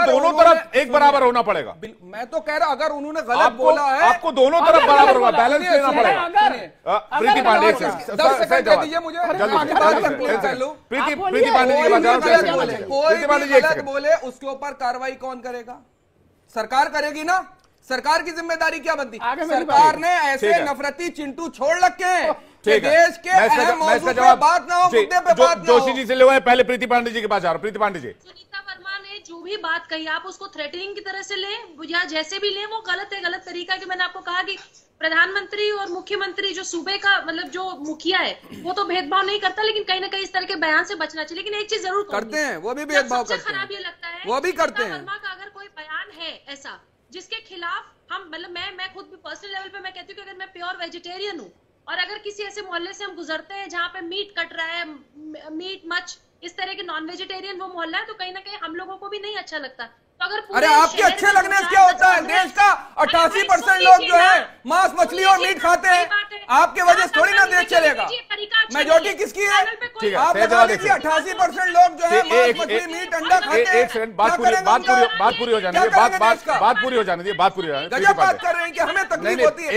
दोनों तरफ एक बराबर होना पड़ेगा। मैं तो कह रहा अगर उन्होंने गलत बोला है आपको दोनों तरफ बराबर होगा, बैलेंस लेना पड़ेगा। प्रीति पांडे 10 सेकंड दीजिए मुझे, आगे बात कंप्लीट कर लूं। प्रीति पांडे जी कोई भी गलत बोले उसके ऊपर कार्रवाई कौन करेगा? सरकार करेगी ना। सरकार की जिम्मेदारी क्या बनती? सरकार ने ऐसे नफरती चिंटू छोड़ रखे हैं कि देश के अहम मौजूद पे बात ना हो, मुद्दे पे बात ना हो। जोशी जी से ले, पहले प्रीति पांडे जी के पास जा रहा हूं। प्रीति पांडे जी, सुनीता वर्मा ने जो भी बात कही आप उसको थ्रेटनिंग की तरह से लें या जैसे भी लें, वो गलत है, गलत तरीका। कि मैंने आपको कहा कि प्रधानमंत्री और मुख्यमंत्री जो सूबे का मतलब जो मुखिया है वो तो भेदभाव नहीं करता, लेकिन कहीं ना कहीं इस तरह के बयान से बचना चाहिए। लेकिन एक चीज जरूर करते हैं, वो भी भेदभाव करते हैं। खराब ये लगता है वो भी करते हैं। वर्मा का अगर कोई बयान है ऐसा जिसके खिलाफ हम मतलब मैं खुद भी पर्सनल लेवल पे मैं कहती हूँ कि अगर मैं प्योर वेजिटेरियन हूँ और अगर किसी ऐसे मोहल्ले से हम गुजरते हैं जहाँ पे मीट कट रहा है, मीट मच इस तरह के नॉन वेजिटेरियन वो मोहल्ला है, तो कहीं ना कहीं हम लोगों को भी नहीं अच्छा लगता। तो अगर अरे आपके अच्छे लगने से क्या होता है? देश का 88% लोग जो है मांस मछली और मीट खाते हैं, आपके वजह से थोड़ी ना देश चलेगा। मेजोरिटी किसकी है? आप बता दीजिए 88% लोग जो है मांस मछली मीट अंडा खाते हैं। एक सेकंड, बात पूरी हो जाने दीजिए, बात पूरी हो जाने दीजिए, बात पूरी हो जाने दीजिए। गजब बात कर रहे हैं कि हमें तकलीफ होती है।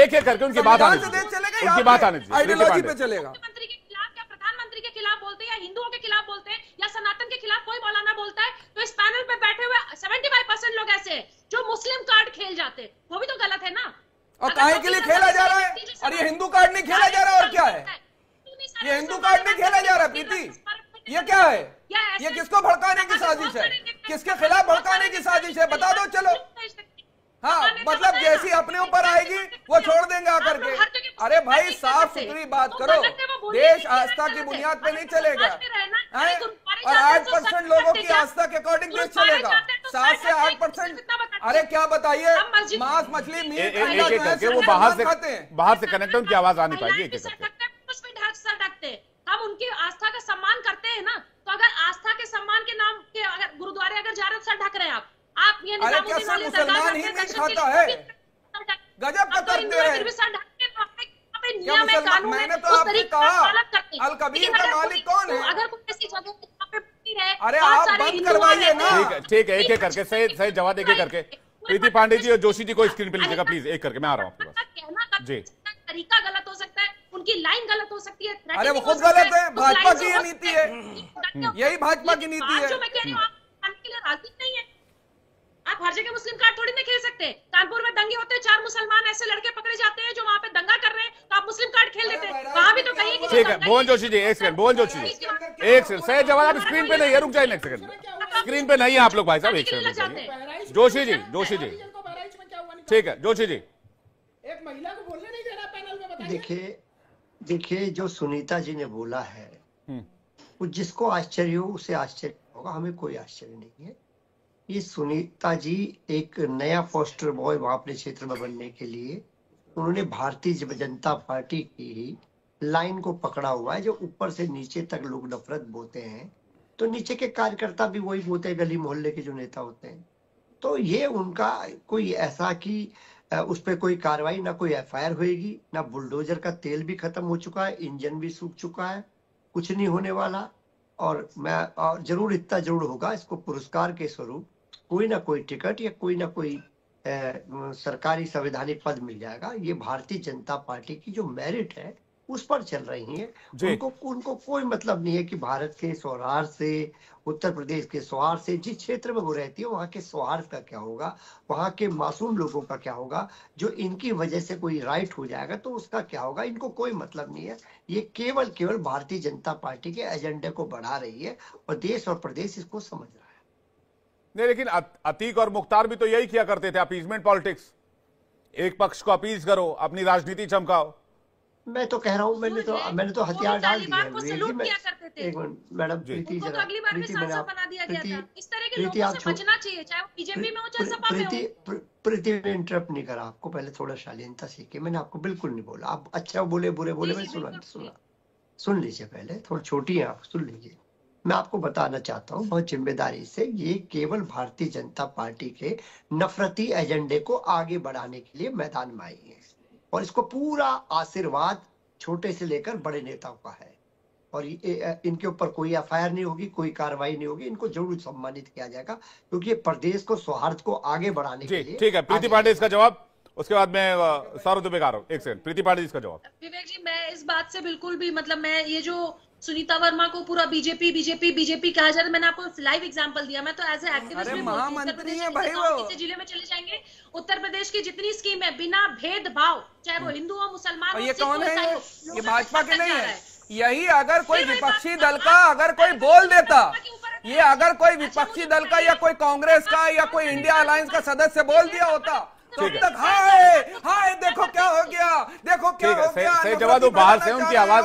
एक करके उनकी बात आने दीजिए, उनकी बात आने दीजिए। आइडियोलॉजी पे चलेगा। प्रधानमंत्री के खिलाफ बोलते हैं या हिंदुओं के खिलाफ बोलते हैं या सनातन के खिलाफ कोई मौलाना बोलता है, तो इस पैनल पे बैठे हुए 75% लोग ऐसे हैं जो मुस्लिम कार्ड खेल जाते हैं, वो भी तो गलत है ना। और काहे के लिए खेला जा रहा है? और ये हिंदू कार्ड नहीं खेला जा रहा, और क्या है? ये हिंदू कार्ड नहीं खेला जा रहा प्रीति, ये क्या है? ये किसको भड़काने की साजिश है? किसके खिलाफ भड़काने की साजिश है? बता दो। चलो हाँ, मतलब जैसी अपने ऊपर आएगी वो छोड़ देंगे आकर के। अरे भाई साफ सुथरी बात करो, देश आस्था की बुनियाद पे नहीं चलेगा। और 8% लोगों की आस्था के अकॉर्डिंग देश चलेगा, 7 से 8%। अरे क्या बताइए, मांस मछली मीट वो बाहर से कनेक्ट उनकी आवाज आ नहीं पाएगी। कुछ भी ढकते हैं, हम उनकी आस्था का सम्मान करते हैं ना। तो अगर आस्था के सम्मान के नाम के अगर गुरुद्वारे अगर जा रहे हो, सर ढक रहे हैं आप ये निजामुद्दीन वाले मुसलमान ही मीट खाता है? गजब का तर्क दे रहे हैं। मैंने तो आपसे कहा अल कबीर का मालिक कौन है? अगर कोई ऐसी जगह अरे आप बंद करवाइए ना। ठीक है, एक एक करके सही जवाब एक एक करके। प्रीति पांडे जी और जोशी जी को स्क्रीन पे लीजिएगा प्लीज, एक करके। मैं आ रहा हूँ आपके पास जी। तरीका गलत हो सकता है, उनकी लाइन गलत हो सकती है। अरे वो खुद गलत है, भाजपा की ये नीति है, यही भाजपा की नीति है। जो मैं कह रही हूँ आप के लिए राजनीति नहीं है। आप हर जगह मुस्लिम कार्ड थोड़ी ना खेल सकते। कानपुर में दंगे होते हैं, 4 मुसलमान ऐसे लड़के पकड़े जाते हैं जो वहाँ पे दंगा कर रहे हैं, तो आप मुस्लिम कार्ड खेल लेते हैं। वहाँ भी तो कहिए कि ठीक है। भुवन जोशी जी एक सेकंड, भुवन जोशी जी एक सेकंड। सही जवाब आप स्क्रीन पे नहीं है, रुक जाइए एक सेकंड। स्क्रीन पे नहीं है आप लोग भाई साहब, एक सेकंड। जोशी जी ठीक है, जोशी जी। एक महिला को बोलने नहीं दे रहा पैनल में, बताइए। देखिए जो सुनीता जी ने बोला है, वो जिसको आश्चर्य हो उसे आश्चर्य होगा, हमें कोई आश्चर्य नहीं है। ये सुनीता जी एक नया पोस्टर बॉय वहां अपने क्षेत्र में बनने के लिए उन्होंने भारतीय जनता पार्टी की लाइन को पकड़ा हुआ है, जो ऊपर से नीचे तक लोग नफरत बोते हैं, तो नीचे के कार्यकर्ता भी वही बोते हैं, गली मोहल्ले के जो नेता होते हैं। तो ये उनका कोई ऐसा कि उस पर कोई कार्रवाई, ना कोई एफआईआर होगी, ना बुलडोजर का तेल भी खत्म हो चुका है, इंजन भी सूख चुका है, कुछ नहीं होने वाला। और जरूर इतना जरूर होगा, इसको पुरस्कार के स्वरूप कोई ना कोई टिकट या कोई ना कोई सरकारी संवैधानिक पद मिल जाएगा। ये भारतीय जनता पार्टी की जो मेरिट है उस पर चल रही है। उनको कोई मतलब नहीं है कि भारत के सौहार्द से, उत्तर प्रदेश के सौहार्द से, जिस क्षेत्र में वो रहती है वहाँ के सौहार्द का क्या होगा, वहाँ के मासूम लोगों का क्या होगा, जो इनकी वजह से कोई राइट हो जाएगा तो उसका क्या होगा, इनको कोई मतलब नहीं है। ये केवल भारतीय जनता पार्टी के एजेंडे को बढ़ा रही है और देश और प्रदेश इसको समझ रहा है। नहीं, लेकिन अतीक और मुख्तार भी तो यही किया करते थे, अपीजमेंट पॉलिटिक्स। एक पक्ष को अपीज करो, अपनी राजनीति चमकाओ। मैं तो कह रहा हूँ, मैंने तो हथियार डाल दिए हैं। एक मिनट मैडम, प्रीति जरा, प्रीति ने इंटरप्ट नहीं करा आपको, पहले थोड़ा शालीनता सीखिए। मैंने आपको बिल्कुल नहीं बोला, आप अच्छा बोले बुरे बोले, मैं सुन लीजिए पहले, थोड़ी छोटी है आप, सुन लीजिए। मैं आपको बताना चाहता हूँ बहुत जिम्मेदारी से, ये केवल भारतीय जनता पार्टी के नफरती एजेंडे को आगे बढ़ाने के लिए मैदान में आई है और इसको पूरा आशीर्वाद छोटे से लेकर बड़े नेताओं का है। और इनके ऊपर कोई एफआईआर नहीं होगी, कोई कार्रवाई नहीं होगी, इनको जरूर सम्मानित किया जाएगा, क्योंकि ये प्रदेश को सौहार्द को आगे बढ़ाने के लिए। ठीक है, प्रीति पांडे इसका जवाब, उसके बाद मैं सौरभ दुबे का आ रहा हूं। एक सेकंड, प्रीति पांडे इसका जवाब। विवेक जी, मैं इस बात से बिल्कुल भी मतलब मैं ये जो सुनीता वर्मा को पूरा बीजेपी कहा जा रहा है, मैंने आपको लाइव एग्जांपल दिया। मैं तो एज ए एक्टिविस्ट भी महामंत्री है भाई, वो किसी जिले में चले जाएंगे, उत्तर प्रदेश की जितनी स्कीम है बिना भेदभाव, चाहे वो हिंदू हो, मुसलमान हो, ये कौन है? ये भाजपा के नहीं है। यही अगर कोई विपक्षी दल का अगर कोई बोल देता, ये अगर कोई विपक्षी दल का या कोई कांग्रेस का या कोई इंडिया अलायंस का सदस्य बोल दिया होता, तब तक हाय देखो क्या हो गया, देखो क्या हो गया। सही जवाब दो, बाहर से उनकी आवाज,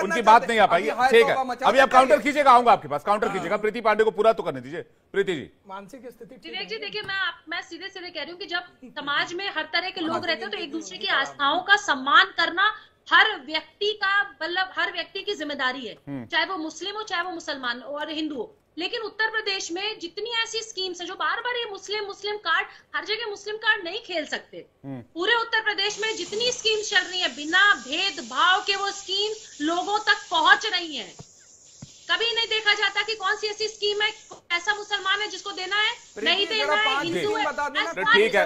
उनकी बात नहीं आ पाई। ठीक है, अभी आप काउंटर खींचेगा, आऊंगा आपके पास, काउंटर खींचेगा। प्रीति पांडे को पूरा तो करने दीजिए। प्रीति जी, मानसिक स्थिति विवेक जी देखिए, मैं सीधे सीधे कह रही हूँ कि जब समाज में हर तरह के लोग रहते हैं तो एक दूसरे की आस्थाओं का सम्मान करना हर व्यक्ति का, मतलब हर व्यक्ति की जिम्मेदारी है, चाहे वो मुस्लिम हो, चाहे वो मुसलमान और हिंदू हो। लेकिन उत्तर प्रदेश में जितनी ऐसी स्कीम्स है जो बार बार ये मुस्लिम कार्ड, हर जगह मुस्लिम कार्ड नहीं खेल सकते। पूरे उत्तर प्रदेश में जितनी स्कीम्स चल रही है, बिना भेदभाव के वो स्कीम्स लोगों तक पहुंच रही हैं। कभी नहीं देखा जाता कि कौन सी ऐसी स्कीम है, ऐसा मुसलमान है जिसको देना है, नहीं देना है, हिंदू है। ठीक है,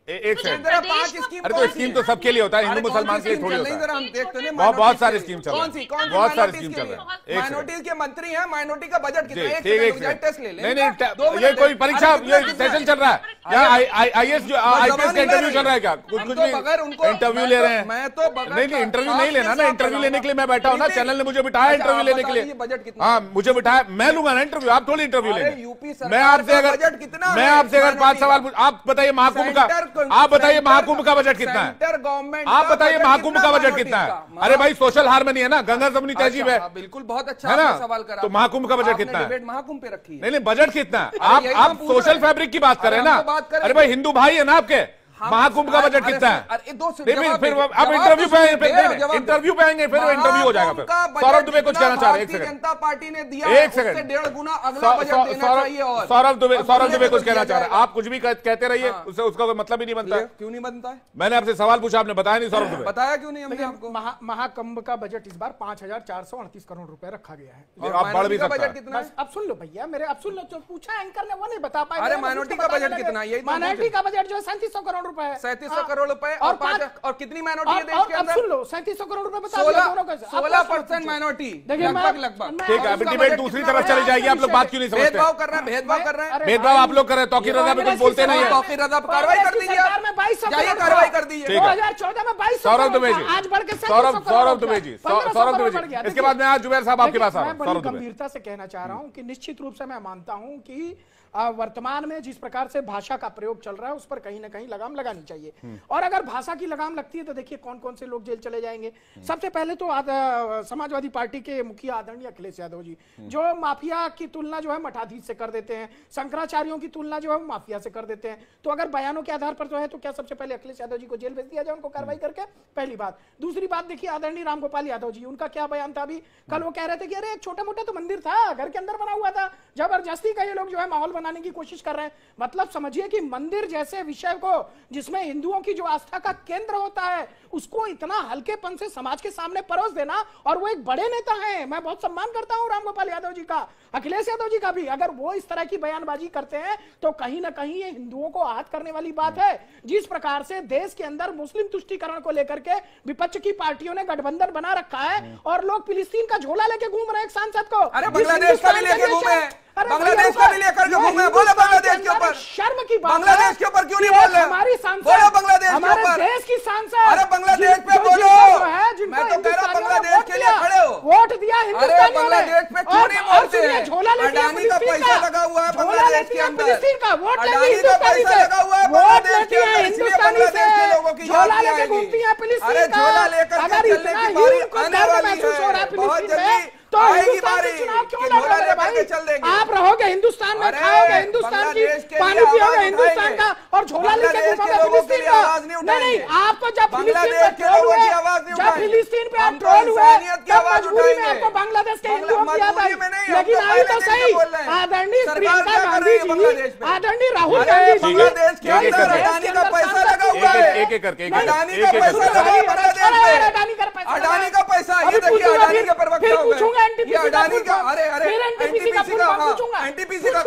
एक सेकंड, अरे तो स्कीम तो सबके लिए होता है, हिंदू मुसलमान के लिए थोड़ी होता है। बहुत सारी स्कीम चल रही है, बहुत सारी स्कीम चल रही है। माइनॉरिटी के मंत्री हैं, माइनॉरिटी का बजट कितना है? टेस्ट ले लें। नहीं, ये कोई परीक्षा, ये सेशन चल रहा है यहाँ, IAS का इंटरव्यू चल रहा है क्या? कुछ भी इंटरव्यू ले रहे हैं? मैं तो नहीं, इंटरव्यू नहीं लेना ना, इंटरव्यू लेने के लिए मैं बैठा हूँ ना, चैनल ने मुझे बिठाया इंटरव्यू लेने के लिए। हाँ, मुझे बिठाया, मैं लूंगा ना इंटरव्यू, आप थोड़ी इंटरव्यू लेंगे। मैं आपसे अगर 5 सवाल, आप बताइए महाकुंभ का, आप बताइए महाकुंभ का बजट कितना है? गवर्नमेंट आप बताइए महाकुंभ का बजट कितना है? अरे भाई, सोशल हार्मनी है ना, गंगा जमुनी तहजीब है। बिल्कुल, बहुत अच्छा है ना सवाल करा। तो महाकुंभ का बजट कितना है? महाकुंभ पे रखी। नहीं, बजट कितना है? आप सोशल फैब्रिक की बात कर रहे हैं ना? अरे भाई, हिंदू भाई है ना आपके, महाकुंभ का बजट कितना है? फिर अब इंटरव्यू पे आएंगे, फिर इंटरव्यू हो जाएगा। फिर सौरभ दुबे कुछ कहना चाह रहे हैं, जनता पार्टी ने दिया, एक सेकंड, 1.5 गुना अगला बजट देना चाहिए। और सौरभ दुबे कुछ कहना चाह रहे हैं, आप कुछ भी कहते रहिए, उससे उसका कोई मतलब ही नहीं बनता। क्यों नहीं बनता है? मैंने आपसे सवाल पूछा, आपने बताया नहीं। सौरभ दुबे, बताया क्यों नहीं हमने आपको? महाकुंभ का बजट इस बार 5,438 करोड़ रुपए रखा गया है। आप बढ़ भी सकते हैं। अब सुन लो भैया, मेरे अब सुन लो, जो पूछा एंकर ने वो नहीं बता पाया। अरे माइनॉरिटी का बजट कितना है? माइनॉरिटी का बजट जो है 3700 करोड़ रुपए है। 3700 करोड़ रुपए और कितनी माइनॉरिटी है देश के अंदर? सुन लो, 3700 करोड़ रुपए बता 16% माइनॉरिटी, लगभग। ठीक है, अभी डिबेट दूसरी तरफ चली जाएगी। आप लोग बात क्यों नहीं समझते? भेदभाव कर रहे हैं, भेदभाव आप लोग कर रहे हैं। तौकीर रजा पे कुछ बोलते नहीं है। तौकीर रजा पर कार्रवाई कर दीजिए, जाइए कार्रवाई कर दीजिए। 2014 में 2200 सौरभ दुबे जी, आज बढ़ के सौरभ दुबे जी, इसके बाद में आज जुबैर साहब आपके पास आ रहा हूं। बड़ी गंभीरता से कहना चाह रहा हूं कि निश्चित रूप से मैं मानता हूं कि वर्तमान में जिस प्रकार से भाषा का प्रयोग चल रहा है उस पर कहीं ना कहीं लगाम लगानी चाहिए। और अगर भाषा की लगाम लगती है तो देखिए कौन कौन से लोग जेल चले जाएंगे। सबसे पहले तो समाजवादी पार्टी के मुखिया आदरणीय अखिलेश यादव जी, जो माफिया की तुलना जो है मठाधीश से कर देते हैं, शंकराचार्यों की तुलना जो है माफिया से कर देते हैं। तो अगर बयानों के आधार पर जो है तो क्या सबसे पहले अखिलेश यादव जी को जेल भेज दिया जाए, उनको कार्रवाई करके? पहली बात। दूसरी बात देखिए, आदरणीय रामगोपाल यादव जी, उनका क्या बयान था अभी? कल वो कह रहे थे कि अरे एक छोटा मोटा तो मंदिर था, घर के अंदर बना हुआ था, जबरदस्ती का ये लोग जो है माहौल बनाने की कोशिश कर रहे हैं। मतलब समझिए कि मंदिर जैसे विषय को, जिसमें हिंदुओं की जो आस्था का केंद्र होता है, उसको इतना हल्केपन से समाज के सामने परोस देना। और वो एक बड़े नेता हैं, मैं बहुत सम्मान करता हूं रामगोपाल यादव जी का, अखिलेश यादव जी का भी। अगर वो इस तरह की बयानबाजी करते हैं तो कहीं ना कहीं ये हिंदुओं को आहत करने वाली बात है। जिस प्रकार से देश के अंदर मुस्लिम तुष्टीकरण को लेकर के विपक्ष की पार्टियों ने गठबंधन बना रखा है और लोग फिलिस्तीन का झोला लेके घूम रहे हैं एक सांसद को। अरे बांग्लादेश का भी लेके घूमे, बांग्लादेश का भी लेकर के घूमे। बोलो बांग्लादेश के ऊपर, शर्म की बात, बांग्लादेश के ऊपर क्यों नहीं बोल रहे? हमारी सांसद, बोलो बांग्लादेश के ऊपर, देश की सांसद। अरे बांग्लादेश पे बोलो, मैं तो कह रहा बांग्लादेश के लिए खड़े हो, वोट दिया हिंदुस्तानियों ने। बांग्लादेश पे क्यों नहीं बोलते? अडानी का पैसा लगा हुआ है बांग्लादेश के अंदर, अडानी का पैसा लगा हुआ है बांग्लादेश के अंदर, इसलिए बांग्लादेश के लोगों की याद आएगी। अरे झोला लेकर चलने की बारी आने वाली है बहुत जल्दी। तो हिंदुस्तान से चुनाव क्यों लड़ रहे हैं भाई? आप रहोगे हिंदुस्तान में, खाओगे हिंदुस्तान की, पानी पियोगे हिंदुस्तान का और झोला लेके घूमोगे फिलिस्तीन का। नहीं, आपको जब फिलिस्तीन पे ट्रोल हुए, जब फिलिस्तीन पे आप ट्रोल हुए तब मजबूरी में आपको बांग्लादेश के हिंदुओं की याद आई। लेकिन आई तो सही, आदरणीय प्रियंका गांधी जी, आदरणीय राहुल गांधी जी, अडानी का पैसा लगा हुआ है, एक एक करके अडानी का पैसा लगा हुआ है अडानी का पैसा। ये देखिए अडानी के प्रवक्ता हो गए, ये अडानी का, अरे एनटीपीसी का, एनटीपीसी का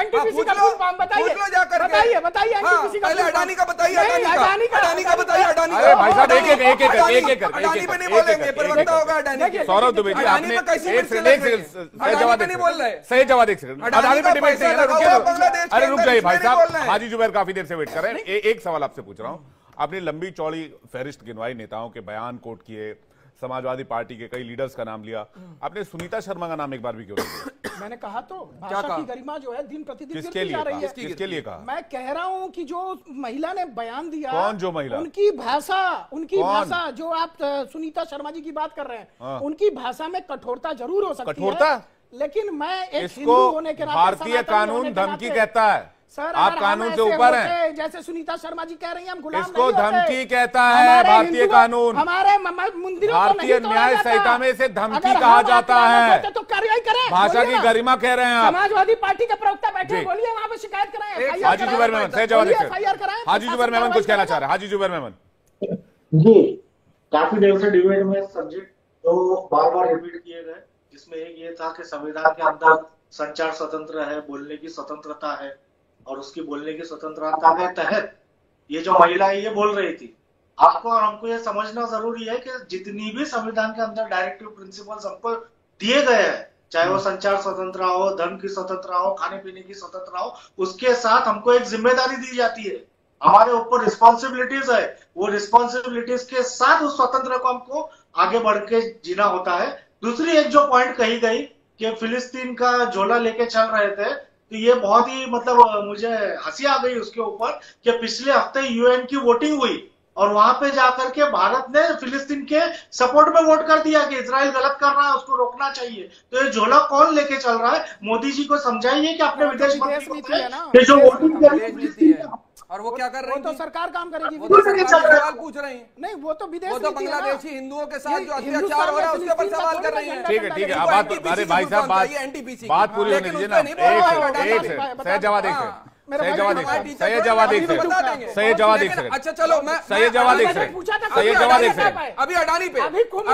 एनटीपीसी का बताइए, पूछ लो जाकर, बताइए एनटीपीसी का पहले अडानी का बताइए, अडानी का बताइए, अडानी अरे भाई साहब एक अडानी पे नहीं बोलेंगे, प्रवक्ता होगा अडानी के। सौरभ दुबे जी, आपने एक सेकंड सही जवाब, एक सेकंड अडानी पे डिबेट नहीं है, अरे रुक जाइए भाई साहब, हाजी जुबैर काफी देर से वेट कर रहे हैं। एक सवाल आपसे पूछ रहा हूं, आपने लंबी चौड़ी फहरिस्त गिनवाई, नेताओं के बयान कोट किए, समाजवादी पार्टी के कई लीडर्स का नाम लिया, आपने सुनीता शर्मा का नाम एक बार भी क्यों नहीं लिया? मैंने कहा तो भाषा की गरिमा जो है दिन प्रतिदिन किसके गिरती जा रही है। किसके लिए कहा? मैं कह रहा हूं कि जो महिला ने बयान दिया, कौन जो महिला? उनकी भाषा जो आप सुनीता शर्मा जी की बात कर रहे हैं, उनकी भाषा में कठोरता जरूर हो सकती है, लेकिन मैं एक हिंदू होने के नाते, भारतीय कानून धमकी कहता है, सर आप कानून से ऊपर हैं। जैसे सुनीता शर्मा जी कह रही हैं हम गुलाम इसको नहीं होते। धमकी कहता है भारतीय कानून, हमारे मंदिरों को भारतीय नहीं तोड़ा न्याय जाता। संहिता में से धमकी अगर कहा हम जाता अपराध है, होते तो कार्रवाई करें। भाषा की गरिमा कह रहे हैं आप। समाजवादी पार्टी के प्रवक्ता बैठे जी। बोलिए, वहां पे शिकायत कराएं। हाजी जुबैर मेमन सही जवाब देते FIR कराएं। हाजी जुबैर मेमन कुछ कहना चाह रहे हैं, हाजी जुबैर मेमन जी। काफी देर से डिबेट में सब्जेक्ट तो बार बार रिपीट किए गए, जिसमें एक ये था कि संविधान के अंदर संचार स्वतंत्र है, बोलने की स्वतंत्रता है, और उसकी बोलने की स्वतंत्रता के तहत ये जो महिला है ये बोल रही थी। आपको और हमको ये समझना जरूरी है कि जितनी भी संविधान के अंदर डायरेक्टिव प्रिंसिपल्स हमको दिए गए हैं, चाहे वो संचार स्वतंत्रता हो, धर्म की स्वतंत्रता हो, खाने पीने की स्वतंत्रता हो, उसके साथ हमको एक जिम्मेदारी दी जाती है, हमारे ऊपर रिस्पॉन्सिबिलिटीज है। वो रिस्पॉन्सिबिलिटीज के साथ उस स्वतंत्र को हमको आगे बढ़ के जीना होता है। दूसरी एक जो पॉइंट कही गई कि फिलिस्तीन का झोला लेके चल रहे थे, तो ये बहुत ही मतलब मुझे हंसी आ गई उसके ऊपर कि पिछले हफ्ते यूएन की वोटिंग हुई और वहां पे जाकर के भारत ने फिलिस्तीन के सपोर्ट में वोट कर दिया कि इजराइल गलत कर रहा है, उसको रोकना चाहिए। तो ये झोला कौन लेके चल रहा है? मोदी जी को समझाइए कि अपने विदेश मंत्री को जो वोटिंग करी और वो क्या कर रही है? तो सरकार काम करेगी। सवाल पूछ रही है। नहीं, वो तो विदेश, वो तो बांग्लादेशी हिंदुओं के साथ जो अत्याचार हो रहा है उसके ऊपर सवाल कर रही है। ठीक है अरे भाई साहब बात पूरी होने दीजिए ना। सही जवाब अच्छा चलो मैं सही जवाब अभी अडानी पे नहीं बोल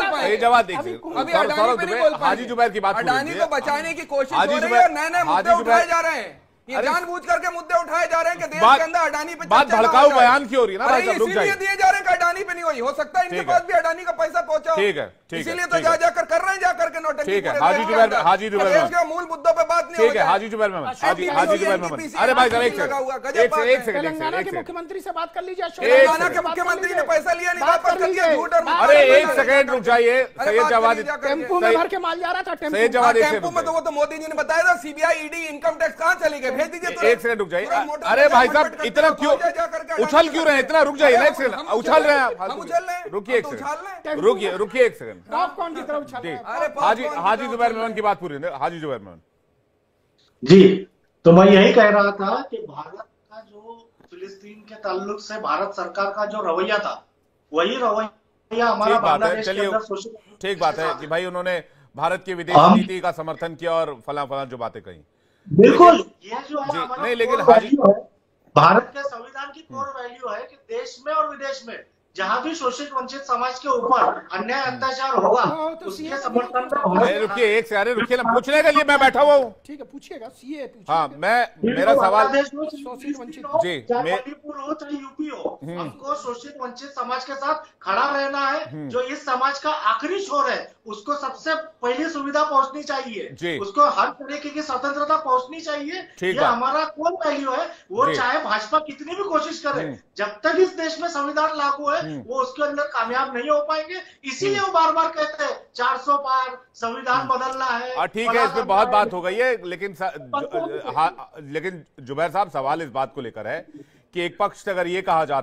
पाए, सही जवाब अभी अडानी पे नहीं बोल पाए। हाजी जुबैर की बात, अडानी को बचाने की कोशिश हो रही है और नए नए मुद्दे उठाए जा रहे हैं। ये जानबूझ करके मुद्दे उठाए जा रहे हैं कि देश के अंदर अडानी पे बात भड़काऊ बयान की हो रही है ना भाई साहब, रुक जाइए। इसीलिए दिए जा रहे हैं कि अडानी पे नहीं हुई, हो सकता है इनके पास भी अडानी का पैसा पहुंचा हो। ठीक है इसीलिए तो जाकर कर रहे हैं, जाकर के नोटंकी। ठीक है हाजी जुबैर देश के मूल मुद्दों पे बात नहीं हो। ठीक है हाजी जुबैर मेमन, हाजी जुबैर मेमन। अरे भाई साहब एक तेलंगाना के मुख्यमंत्री से बात कर लीजिए। तेलंगाना के मुख्यमंत्री ने पैसा लिया नहीं, वापस कर दिया, झूठ और अरे एक सेकंड रुक जाइए। सही जवाब, टेम्पो में भर के माल जा रहा था। सही जवाब टेम्पो में तो वो तो मोदी जी ने बताया था। सीबीआई ईडी इनकम टैक्स कहाँ चली गई, भेज दीजिए। एक सेकंड रुक जाइए। अरे भाई साहब इतना क्यों उछल क्यों रहे हैं? इतना रुक जाइए ना, एक सेकंड। उछल रहे हैं आप, रुकिए एक सेकंड, रुकिए एक सेकंड। कौन की तरह उछल रहे हैं? हाजी जुबैर मेमन की बात पूरी है। हाजी जुबैर मेमन जी, तो मैं यही कह रहा था कि भारत का जो फिलिस्तीन के ताल्लुक से भारत सरकार का जो रवैया था, वही रवैया हमारा बांग्लादेश के अंदर शोषित। ठीक बात है कि भाई उन्होंने भारत की विदेश नीति का समर्थन किया और फला जो बातें कही। बिल्कुल, ये जो है हमारा नहीं, लेकिन भारत के संविधान की कोर वैल्यू है कि देश में और विदेश में जहां भी शोषित वंचित समाज के ऊपर अन्याय अत्याचार होगा उसके समर्थन में। रुकिए एक से, अरे रुकिए ना, पूछने के लिए मैं बैठा हुआ हूँ। ठीक है पूछिएगा, सीए पूछिए। हाँ मेरा सवाल शोषित वंचित जी, चाहे मणिपुर हो चाहे यूपी हो, हमको शोषित वंचित समाज के साथ खड़ा रहना है। जो इस समाज का आखिरी छोर है उसको सबसे पहली सुविधा पहुंचनी चाहिए, उसको हर तरीके की स्वतंत्रता पहुंचनी चाहिए। ये हमारा कौन वैल्यू है, वो चाहे भाजपा कितनी भी कोशिश करे, जब तक इस देश में संविधान लागू है वो उसके अंदर कामयाब नहीं हो पाएंगे। इसीलिए वो बार बार कहते हैं 400 पार संविधान बदलना है। ठीक है, इसमें बहुत बात हो गई है, लेकिन लेकिन जुबैर साहब सवाल इस बात को लेकर है कि एक पक्ष से अगर ये कहा जाता